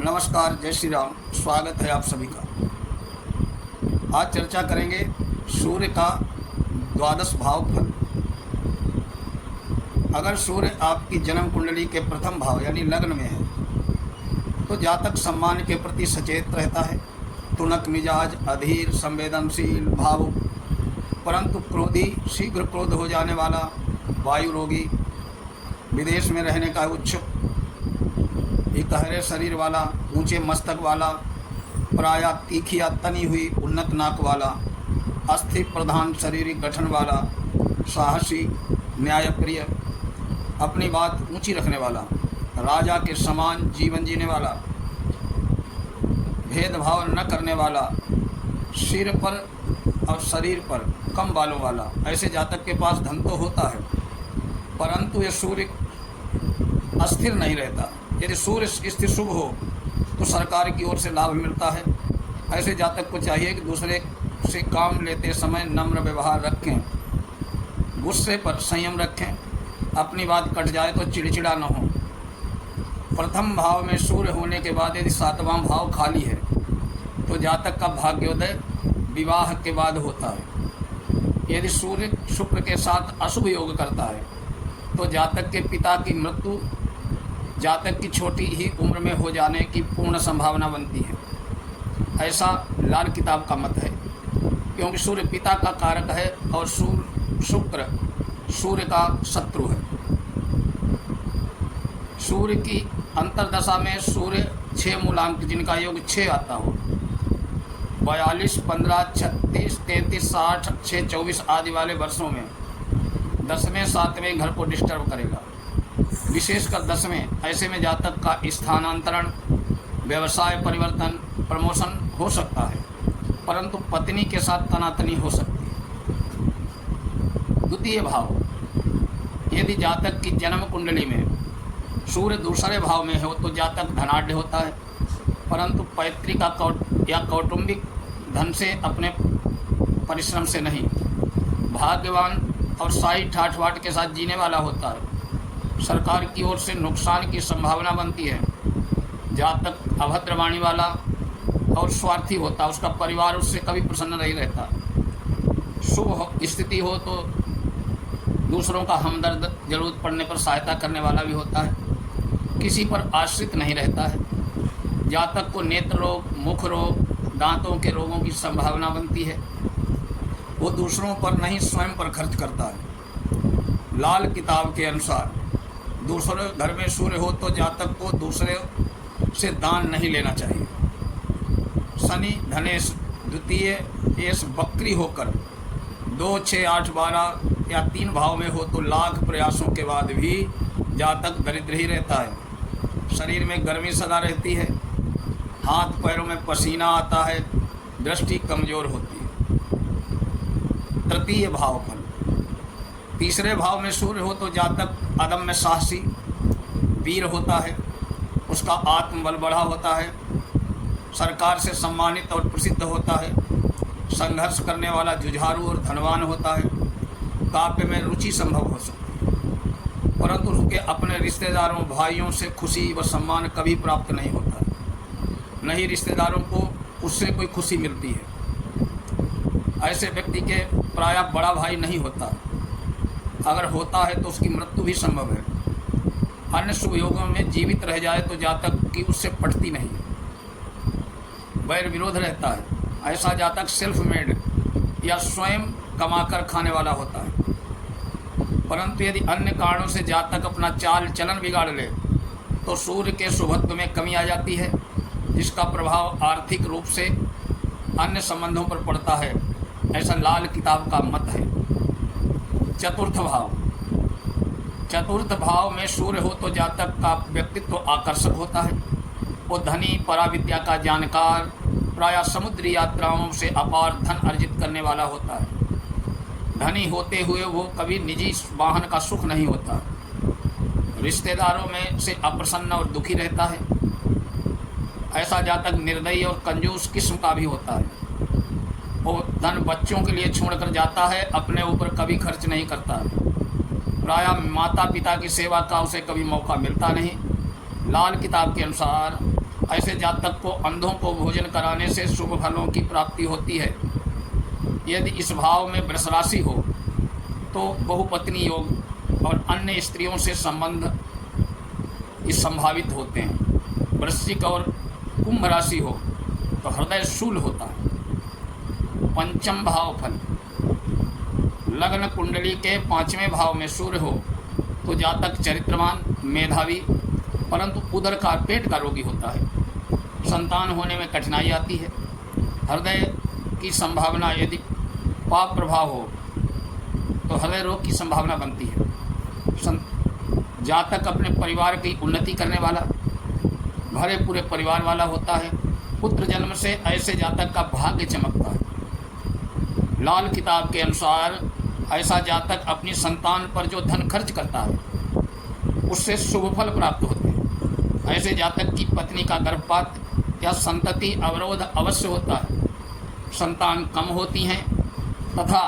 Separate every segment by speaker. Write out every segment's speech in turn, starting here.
Speaker 1: नमस्कार, जय श्री राम। स्वागत है आप सभी का। आज चर्चा करेंगे सूर्य का द्वादश भाव फल। अगर सूर्य आपकी जन्म कुंडली के प्रथम भाव यानी लग्न में है तो जातक सम्मान के प्रति सचेत रहता है, तुनक मिजाज, अधीर, संवेदनशील, भावुक, परंतु क्रोधी, शीघ्र क्रोध हो जाने वाला, वायु रोगी, विदेश में रहने का इच्छुक, गहरे शरीर वाला, ऊंचे मस्तक वाला, प्रायः तीखी या तनी हुई उन्नत नाक वाला, अस्थि प्रधान शारीरिक गठन वाला, साहसी, न्यायप्रिय, अपनी बात ऊंची रखने वाला, राजा के समान जीवन जीने वाला, भेदभाव न करने वाला, सिर पर और शरीर पर कम बालों वाला, ऐसे जातक के पास धन तो होता है परंतु ये सूर्य अस्थिर नहीं रहता। यदि सूर्य स्थिति शुभ हो तो सरकार की ओर से लाभ मिलता है। ऐसे जातक को चाहिए कि दूसरे से काम लेते समय नम्र व्यवहार रखें, गुस्से पर संयम रखें, अपनी बात कट जाए तो चिड़चिड़ा न हो। प्रथम भाव में सूर्य होने के बाद यदि सातवां भाव खाली है तो जातक का भाग्योदय विवाह के बाद होता है। यदि सूर्य शुक्र के साथ अशुभ योग करता है तो जातक के पिता की मृत्यु जातक की छोटी ही उम्र में हो जाने की पूर्ण संभावना बनती है, ऐसा लाल किताब का मत है। क्योंकि सूर्य पिता का कारक है और शुक्र सूर्य का शत्रु है। सूर्य की अंतरदशा में सूर्य 6 मूलांक जिनका योग 6 आता हो, 42, 15, 36, 33, 60, 6, 24 आदि वाले वर्षों में 10वें 7वें घर को डिस्टर्ब करेगा, विशेषकर 10वें। ऐसे में जातक का स्थानांतरण, व्यवसाय परिवर्तन, प्रमोशन हो सकता है परंतु पत्नी के साथ तनातनी हो सकती है। द्वितीय भाव, यदि जातक की जन्म कुंडली में सूर्य दूसरे भाव में हो तो जातक धनाढ़ होता है परंतु पैतृक या कौटुंबिक धन से, अपने परिश्रम से नहीं, भाग्यवान और शाही ठाठ बाट के साथ जीने वाला होता है। सरकार की ओर से नुकसान की संभावना बनती है। जातक अभद्रवाणी वाला और स्वार्थी होता, उसका परिवार उससे कभी प्रसन्न नहीं रहता। शुभ स्थिति हो तो दूसरों का हमदर्द, जरूरत पड़ने पर सहायता करने वाला भी होता है, किसी पर आश्रित नहीं रहता है। जातक को नेत्र रोग, मुख रोग, दांतों के रोगों की संभावना बनती है। वो दूसरों पर नहीं स्वयं पर खर्च करता है। लाल किताब के अनुसार दूसरे घर में सूर्य हो तो जातक को दूसरे से दान नहीं लेना चाहिए। शनि धनेश द्वितीय एस बकरी होकर 2, 6, 8, 12 या 3 भाव में हो तो लाख प्रयासों के बाद भी जातक दरिद्र ही रहता है। शरीर में गर्मी सदा रहती है, हाथ पैरों में पसीना आता है, दृष्टि कमजोर होती है। तृतीय भाव फल, तीसरे भाव में सूर्य हो तो जातक अदम्य साहसी, वीर होता है, उसका आत्मबल बढ़ा होता है, सरकार से सम्मानित और प्रसिद्ध होता है, संघर्ष करने वाला जुझारू और धनवान होता है, काव्य में रुचि संभव हो सकती है परंतु उसके अपने रिश्तेदारों, भाइयों से खुशी व सम्मान कभी प्राप्त नहीं होता, नहीं रिश्तेदारों को उससे कोई खुशी मिलती है। ऐसे व्यक्ति के प्रायः बड़ा भाई नहीं होता, अगर होता है तो उसकी मृत्यु भी संभव है। अन्य शुभ योगों में जीवित रह जाए तो जातक की उससे पटती नहीं, वैर विरोध रहता है। ऐसा जातक सेल्फ मेड या स्वयं कमाकर खाने वाला होता है परंतु यदि अन्य कारणों से जातक अपना चाल चलन बिगाड़ ले तो सूर्य के शुभत्व में कमी आ जाती है, जिसका प्रभाव आर्थिक रूप से अन्य संबंधों पर पड़ता है, ऐसा लाल किताब का मत है। चतुर्थ भाव में सूर्य हो तो जातक का व्यक्तित्व आकर्षक होता है। वो धनी, पराविद्या का जानकार, प्रायः समुद्री यात्राओं से अपार धन अर्जित करने वाला होता है। धनी होते हुए वो कभी निजी वाहन का सुख नहीं होता, रिश्तेदारों में से अप्रसन्न और दुखी रहता है। ऐसा जातक निर्दयी और कंजूस किस्म का भी होता है। वो धन बच्चों के लिए छोड़कर जाता है, अपने ऊपर कभी खर्च नहीं करता। प्रायः माता पिता की सेवा का उसे कभी मौका मिलता नहीं। लाल किताब के अनुसार ऐसे जातक को अंधों को भोजन कराने से शुभ फलों की प्राप्ति होती है। यदि इस भाव में वृष राशि हो तो बहुपत्नी योग और अन्य स्त्रियों से संबंध संभावित होते हैं। वृश्चिक और कुंभ राशि हो तो हृदय शूल होता है। पंचम भाव फल, लग्न कुंडली के 5वें भाव में सूर्य हो तो जातक चरित्रवान, मेधावी, परंतु उदर का पेट का रोगी होता है। संतान होने में कठिनाई आती है। हृदय की संभावना, यदि पाप प्रभाव हो तो हृदय रोग की संभावना बनती है। जातक अपने परिवार की उन्नति करने वाला, भरे पूरे परिवार वाला होता है। पुत्र जन्म से ऐसे जातक का भाग्य चमकता है। लाल किताब के अनुसार ऐसा जातक अपनी संतान पर जो धन खर्च करता है उससे शुभ फल प्राप्त होते हैं। ऐसे जातक की पत्नी का गर्भपात या संतति अवरोध अवश्य होता है। संतान कम होती हैं तथा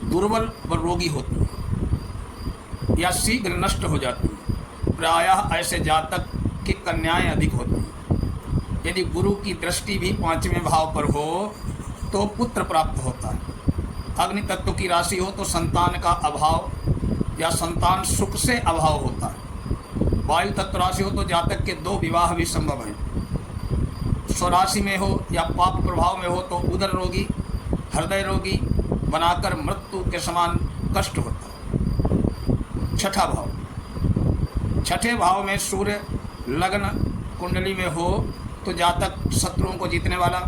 Speaker 1: दुर्बल व रोगी होती हैं या शीघ्र नष्ट हो जाती हैं। प्रायः ऐसे जातक की कन्याएं अधिक होती हैं। यदि गुरु की दृष्टि भी 5वें भाव पर हो तो पुत्र प्राप्त होता है। अग्नि तत्व की राशि हो तो संतान का अभाव या संतान सुख से अभाव होता है। वायु तत्व राशि हो तो जातक के 2 विवाह भी संभव हैं। स्वराशि में हो या पाप प्रभाव में हो तो उदर रोगी, हृदय रोगी बनाकर मृत्यु के समान कष्ट होता है। छठा भाव, छठे भाव में सूर्य लग्न कुंडली में हो तो जातक शत्रुओं को जीतने वाला,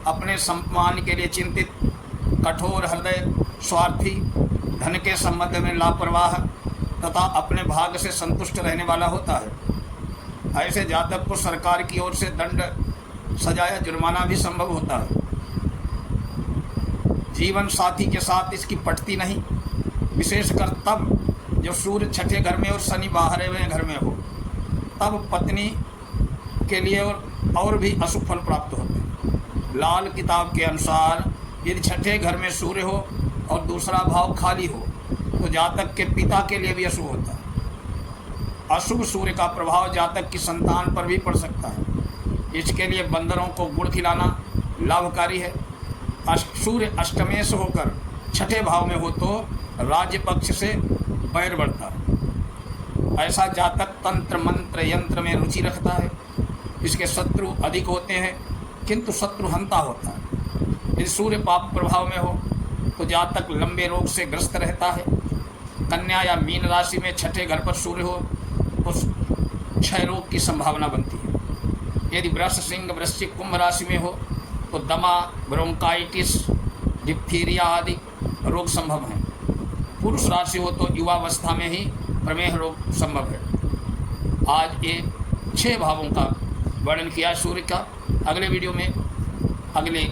Speaker 1: अपने सम्मान के लिए चिंतित, कठोर हृदय, स्वार्थी, धन के संबंध में लापरवाह तथा अपने भाग्य से संतुष्ट रहने वाला होता है। ऐसे जातक को सरकार की ओर से दंड, सजा या जुर्माना भी संभव होता है। जीवन साथी के साथ इसकी पटती नहीं, विशेषकर तब जब सूर्य छठे घर में और शनि 12वें घर में हो, तब पत्नी के लिए और भी अशुभ फल प्राप्त होते हैं। लाल किताब के अनुसार यदि छठे घर में सूर्य हो और दूसरा भाव खाली हो तो जातक के पिता के लिए भी अशुभ होता है। अशुभ सूर्य का प्रभाव जातक की संतान पर भी पड़ सकता है। इसके लिए बंदरों को गुड़ खिलाना लाभकारी है। सूर्य अष्टमेश होकर छठे भाव में हो तो राज्य पक्ष से बैर बढ़ता है। ऐसा जातक तंत्र मंत्र यंत्र में रुचि रखता है। इसके शत्रु अधिक होते हैं किंतु शत्रुहंता होता है। यदि सूर्य पाप प्रभाव में हो तो जातक लंबे रोग से ग्रस्त रहता है। कन्या या मीन राशि में छठे घर पर सूर्य हो तो क्षय रोग की संभावना बनती है। यदि वृष, सिंह, वृश्चिक, कुंभ राशि में हो तो दमा, ब्रोंकाइटिस, डिप्थीरिया आदि रोग संभव हैं। पुरुष राशि हो तो युवावस्था में ही प्रमेह रोग संभव है। आज ये 6 भावों का वर्णन किया सूर्य का। अगले वीडियो में अगले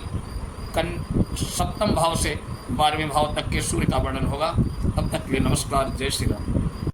Speaker 1: 7वें भाव से 12वें भाव तक के सूर्य का वर्णन होगा। तब तक के लिए नमस्कार, जय श्री राम।